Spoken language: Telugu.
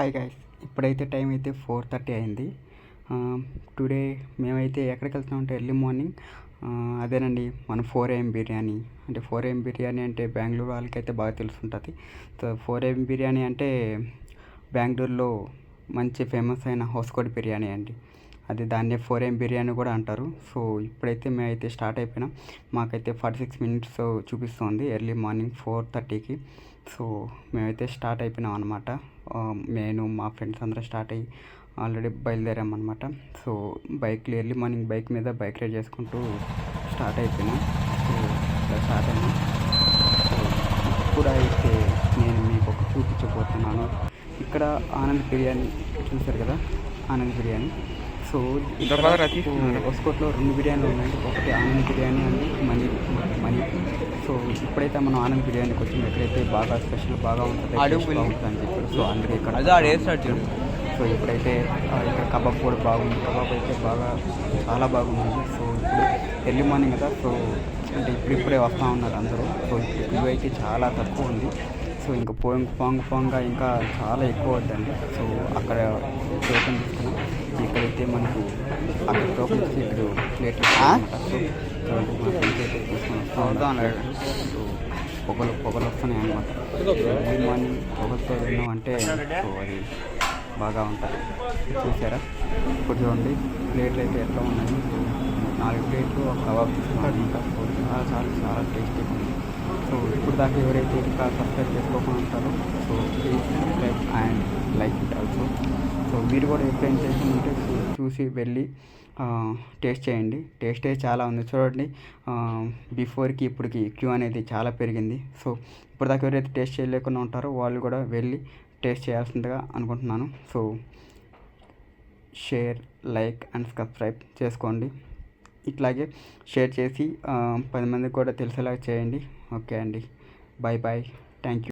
హాయ్ గాయ్స్, ఇప్పుడైతే టైం అయితే 4:30 అయింది. టుడే మేమైతే ఎక్కడికి వెళ్తున్నామంటే ఎర్లీ మార్నింగ్ అదేనండి మన 4 AM బిర్యానీ. అంటే 4 AM బిర్యానీ అంటే బెంగళూరు వాళ్ళకైతే బాగా తెలుసుంటుంది. సో 4 AM బిర్యానీ అంటే బెంగళూరులో మంచి ఫేమస్ అయిన హౌస్కోట్ బిర్యానీ అండి. అది దాన్నే 4 AM బిర్యానీ కూడా అంటారు. సో ఇప్పుడైతే మేమైతే స్టార్ట్ అయిపోయినాం. మాకైతే 46 మినిట్స్ చూపిస్తుంది ఎర్లీ మార్నింగ్ 4:30కి. సో మేమైతే స్టార్ట్ అయిపోయినాం అనమాట. నేను మా ఫ్రెండ్స్ అందరూ స్టార్ట్ అయ్యి ఆల్రెడీ బయలుదేరామన్నమాట. సో ఎర్లీ మార్నింగ్ బైక్ మీద బైక్ రైడ్ చేసుకుంటూ స్టార్ట్ అయిపోయినాం. సో ఇలా స్టార్ట్ అయినాం. సో ఇప్పుడైతే నేను మీకు ఒక చూపించబోతున్నాను. ఇక్కడ ఆనంద్ బిర్యానీ చూశారు కదా, ఆనంద్ బిర్యానీ. సో హౌస్కోట్లో 2 బిర్యానీలు ఉన్నాయి. ఒకటి ఆనంద్ బిర్యానీ అండి, మనీ. సో ఇప్పుడైతే మనం ఆనంద్ బిర్యానీకి వచ్చింది. ఎక్కడైతే బాగా స్పెషల్ బాగా ఉంటుంది అని చెప్పారు. సో అందుకే ఇక్కడ సో ఇప్పుడైతే ఇక్కడ కబాబ్ కూడా బాగుంది. కబాబ్ అయితే చాలా బాగుంది. సో ఇప్పుడు ఎర్లీ మార్నింగ్ కదా, సో అంటే ఇప్పుడే వస్తూ ఉన్నారు అందరూ. సో ఇప్పుడు అయితే చాలా తక్కువ ఉంది. సో ఇంకా పోంగా ఇంకా చాలా ఎక్కువ వద్దండి. సో అక్కడ టోకెన్ తీసుకున్నాం. ఇక్కడైతే మనకు అక్కడ టోకెన్ వచ్చి ఇక్కడ ప్లేట్ సో మా ఫ్రెండ్స్ అయితే తీసుకుని సో పొగలు వస్తున్నాయి అన్నమాట. ఎర్లీ మార్నింగ్ పొగలతో విన్నామంటే సో అది బాగా ఉంటుంది. చూసారా, ఇప్పుడు చూడండి ప్లేట్లు అయితే ఎట్లా ఉన్నాయి. సో 4 ప్లేట్లు ఒక కబాబ్ తీసుకున్నాను. ఇంకా చాలా టేస్టీగా ఉంది. సో ఇప్పుడు దాకా ఎవరైతే ఇంకా సబ్స్క్రైబ్ చేసుకోకుండా ఉంటారో so please subscribe and like it also. So మీరు కూడా ఎప్పుడైనా చేసిందంటే చూసి వెళ్ళి టేస్ట్ చేయండి. టేస్ట్ అయితే చాలా ఉంది. చూడండి, బిఫోర్కి ఇప్పటికి క్యూ అనేది చాలా పెరిగింది. సో ఇప్పుడు దాకా ఎవరైతే టేస్ట్ చేయలేకుండా ఉంటారో వాళ్ళు కూడా వెళ్ళి టేస్ట్ చేయాల్సిందిగా అనుకుంటున్నాను. So share, like and subscribe చేసుకోండి. ఇట్లాగే షేర్ చేసి 10 మందికి కూడా తెలిసేలాగా చేయండి. ఓకే అండి, బాయ్. Thank you.